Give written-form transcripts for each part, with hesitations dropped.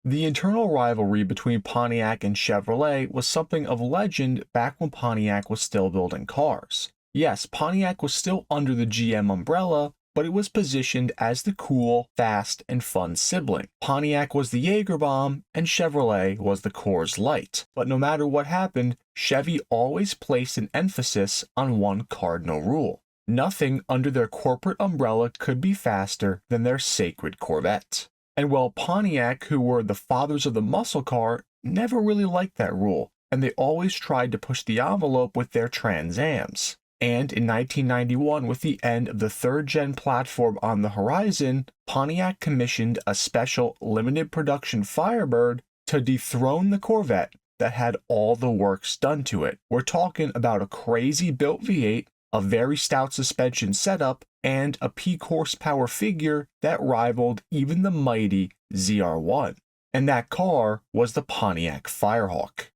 The internal rivalry between Pontiac and Chevrolet was something of legend back when Pontiac was still building cars. Yes, Pontiac was still under the GM umbrella, but it was positioned as the cool, fast, and fun sibling. Pontiac was the Jaeger bomb, and Chevrolet was the Coors Light. But no matter what happened, Chevy always placed an emphasis on one cardinal rule. Nothing under their corporate umbrella could be faster than their sacred Corvette. And while Pontiac, who were the fathers of the muscle car, never really liked that rule, and they always tried to push the envelope with their Trans Ams. And in 1991, with the end of the third-gen platform on the horizon, Pontiac commissioned a special limited production Firebird to dethrone the Corvette that had all the works done to it. We're talking about a crazy built V8, a very stout suspension setup, and a peak horsepower figure that rivaled even the mighty ZR1. And that car was the Pontiac Firehawk.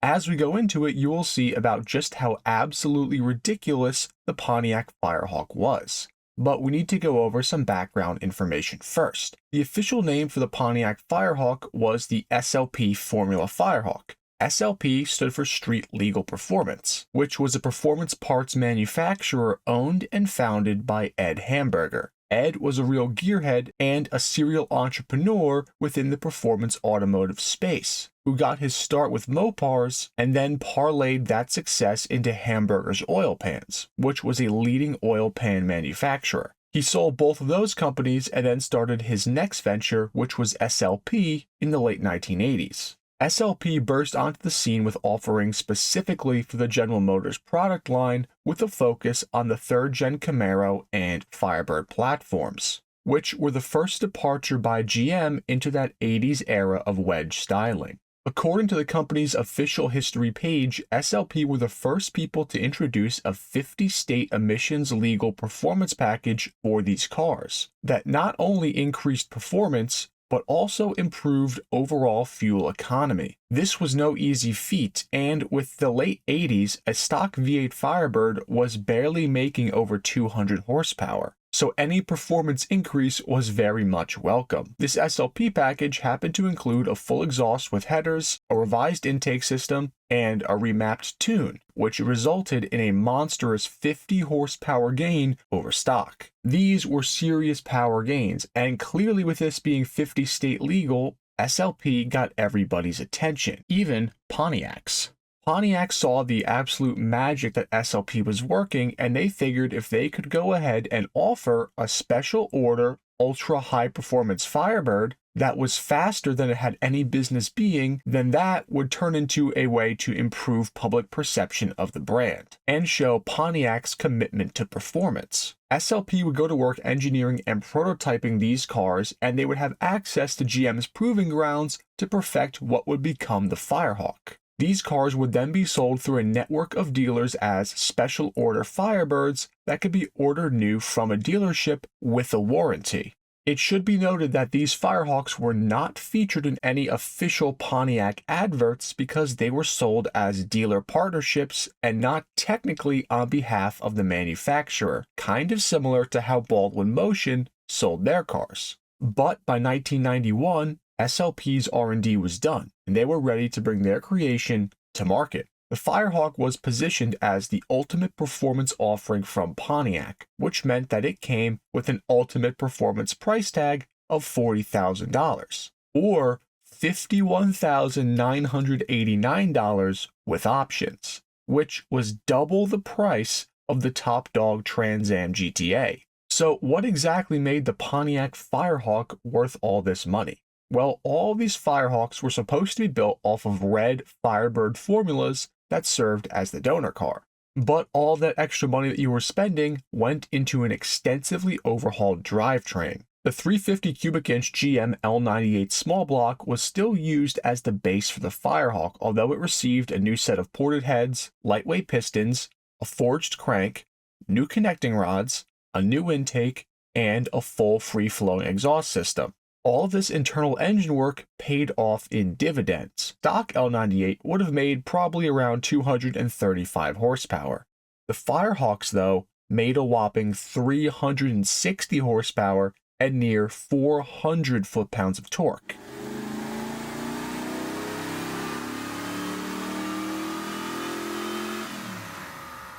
As we go into it, you will see about just how absolutely ridiculous the Pontiac Firehawk was. But we need to go over some background information first. The official name for the Pontiac Firehawk was the SLP Formula Firehawk. SLP stood for Street Legal Performance, which was a performance parts manufacturer owned and founded by Ed Hamburger. Ed was a real gearhead and a serial entrepreneur within the performance automotive space, who got his start with Mopars and then parlayed that success into Hamburger's oil pans, which was a leading oil pan manufacturer. He sold both of those companies and then started his next venture, which was SLP, in the late 1980s. SLP burst onto the scene with offerings specifically for the General Motors product line with a focus on the third-gen Camaro and Firebird platforms, which were the first departure by GM into that 80s era of wedge styling. According to the company's official history page, SLP were the first people to introduce a 50-state emissions legal performance package for these cars that not only increased performance, but also improved overall fuel economy. This was no easy feat, and with the late 80s, a stock V8 Firebird was barely making over 200 horsepower, so any performance increase was very much welcome. This SLP package happened to include a full exhaust with headers, a revised intake system, and a remapped tune, which resulted in a monstrous 50 horsepower gain over stock. These were serious power gains, and clearly with this being 50 state legal, SLP got everybody's attention, even Pontiac's. Pontiac saw the absolute magic that SLP was working, and they figured if they could go ahead and offer a special order ultra high performance Firebird that was faster than it had any business being, then that would turn into a way to improve public perception of the brand and show Pontiac's commitment to performance. SLP would go to work engineering and prototyping these cars, and they would have access to GM's proving grounds to perfect what would become the Firehawk. These cars would then be sold through a network of dealers as special order Firebirds that could be ordered new from a dealership with a warranty. It should be noted that these Firehawks were not featured in any official Pontiac adverts because they were sold as dealer partnerships and not technically on behalf of the manufacturer, kind of similar to how Baldwin Motion sold their cars. But by 1991, SLP's R&D was done, and they were ready to bring their creation to market. The Firehawk was positioned as the ultimate performance offering from Pontiac, which meant that it came with an ultimate performance price tag of $40,000, or $51,989 with options, which was double the price of the top dog Trans Am GTA. So what exactly made the Pontiac Firehawk worth all this money? Well, all these Firehawks were supposed to be built off of red Firebird formulas that served as the donor car. But all that extra money that you were spending went into an extensively overhauled drivetrain. The 350 cubic inch GM L98 small block was still used as the base for the Firehawk, although it received a new set of ported heads, lightweight pistons, a forged crank, new connecting rods, a new intake, and a full free-flowing exhaust system. All of this internal engine work paid off in dividends. Stock L98 would have made probably around 235 horsepower. The Firehawks, though, made a whopping 360 horsepower and near 400 foot-pounds of torque.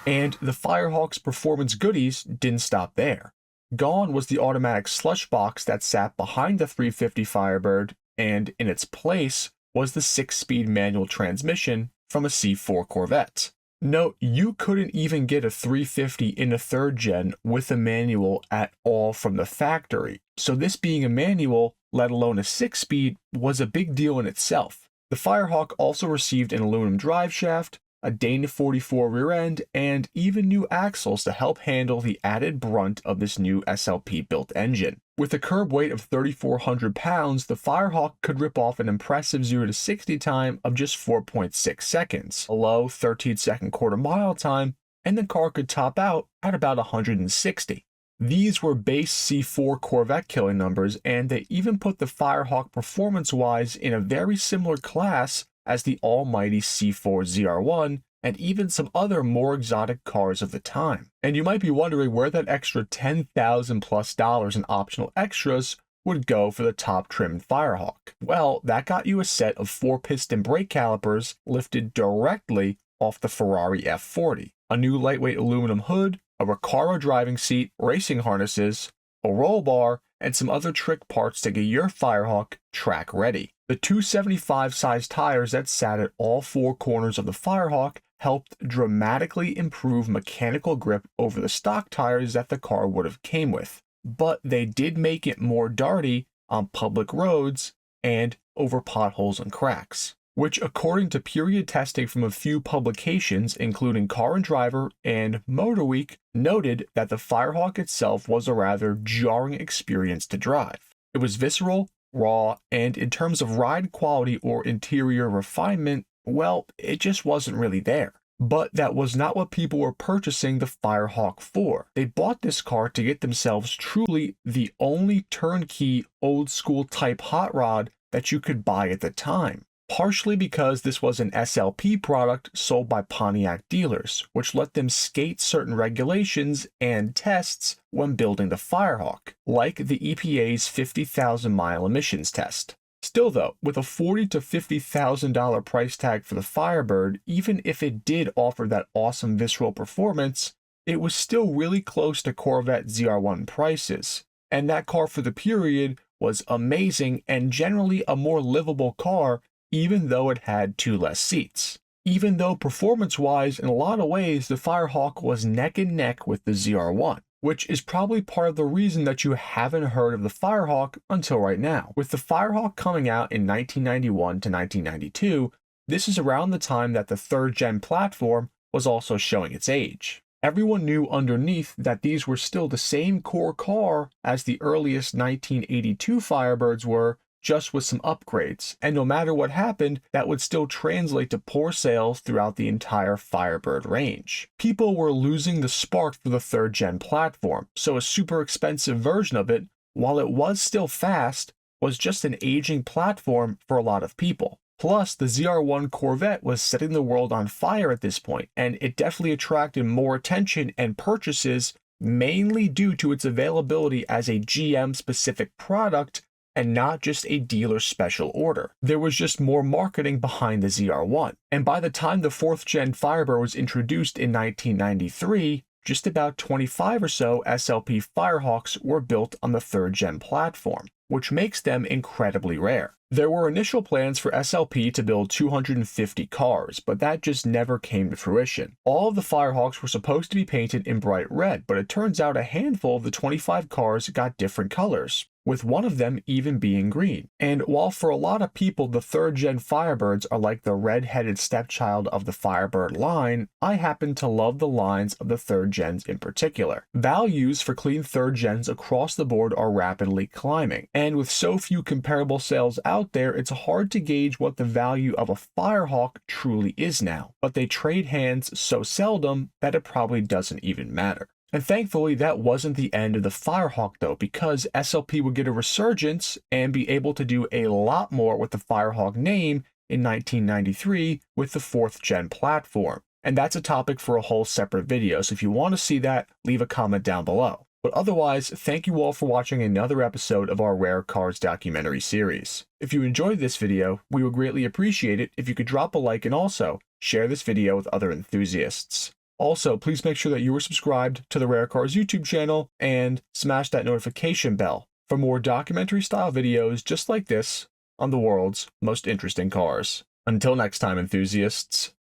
And the Firehawk's performance goodies didn't stop there. Gone was the automatic slush box that sat behind the 350 Firebird, and in its place was the 6-speed manual transmission from a C4 Corvette. Note, you couldn't even get a 350 in a 3rd gen with a manual at all from the factory, so this being a manual, let alone a 6-speed, was a big deal in itself. The Firehawk also received an aluminum drive shaft, a Dana 44 rear end, and even new axles to help handle the added brunt of this new SLP built engine. With a curb weight of 3,400 pounds, the Firehawk could rip off an impressive 0 to 60 time of just 4.6 seconds, a low 13-second quarter-mile time, and the car could top out at about 160. These were base C4 Corvette killing numbers, and they even put the Firehawk performance-wise in a very similar class as the almighty C4 ZR1 and even some other more exotic cars of the time. And you might be wondering where that extra $10,000+ in optional extras would go for the top trimmed Firehawk. Well, that got you a set of 4-piston brake calipers lifted directly off the Ferrari F40, a new lightweight aluminum hood, a Recaro driving seat, racing harnesses, a roll bar, and some other trick parts to get your Firehawk track ready. The 275 size tires that sat at all 4 corners of the Firehawk helped dramatically improve mechanical grip over the stock tires that the car would have came with, but they did make it more darty on public roads and over potholes and cracks, which according to period testing from a few publications including Car and Driver and Motor Week noted that the Firehawk itself was a rather jarring experience to drive. It was visceral, raw, and in terms of ride quality or interior refinement, well, it just wasn't really there. But that was not what people were purchasing the Firehawk for. They bought this car to get themselves truly the only turnkey old school type hot rod that you could buy at the time. Partially because this was an SLP product sold by Pontiac dealers, which let them skate certain regulations and tests when building the Firehawk, like the EPA's 50,000-mile emissions test. Still though, with a $40,000 to $50,000 price tag for the Firebird, even if it did offer that awesome visceral performance, it was still really close to Corvette ZR1 prices, and that car for the period was amazing and generally a more livable car even though it had 2 less seats. Even though performance-wise, in a lot of ways, the Firehawk was neck and neck with the ZR1, which is probably part of the reason that you haven't heard of the Firehawk until right now. With the Firehawk coming out in 1991 to 1992, this is around the time that the 3rd gen platform was also showing its age. Everyone knew underneath that these were still the same core car as the earliest 1982 Firebirds were, just with some upgrades, and no matter what happened, that would still translate to poor sales throughout the entire Firebird range. People were losing the spark for the 3rd gen platform, so a super expensive version of it, while it was still fast, was just an aging platform for a lot of people. Plus, the ZR1 Corvette was setting the world on fire at this point, and it definitely attracted more attention and purchases, mainly due to its availability as a GM-specific product and not just a dealer special order. There was just more marketing behind the ZR1. And by the time the 4th gen Firebird was introduced in 1993, just about 25 or so SLP Firehawks were built on the 3rd gen platform, which makes them incredibly rare. There were initial plans for SLP to build 250 cars, but that just never came to fruition. All of the Firehawks were supposed to be painted in bright red, but it turns out a handful of the 25 cars got different colors, with one of them even being green. And while for a lot of people the 3rd gen Firebirds are like the red-headed stepchild of the Firebird line, I happen to love the lines of the 3rd gens in particular. Values for clean 3rd gens across the board are rapidly climbing, and with so few comparable sales out there, it's hard to gauge what the value of a Firehawk truly is now, but they trade hands so seldom that it probably doesn't even matter. And thankfully, that wasn't the end of the Firehawk though, because SLP would get a resurgence and be able to do a lot more with the Firehawk name in 1993 with the 4th gen platform. And that's a topic for a whole separate video, so if you want to see that, leave a comment down below. But otherwise, thank you all for watching another episode of our Rare Cars documentary series. If you enjoyed this video, we would greatly appreciate it if you could drop a like and also share this video with other enthusiasts. Also, please make sure that you are subscribed to the Rare Cars YouTube channel and smash that notification bell for more documentary style videos just like this on the world's most interesting cars. Until next time, enthusiasts.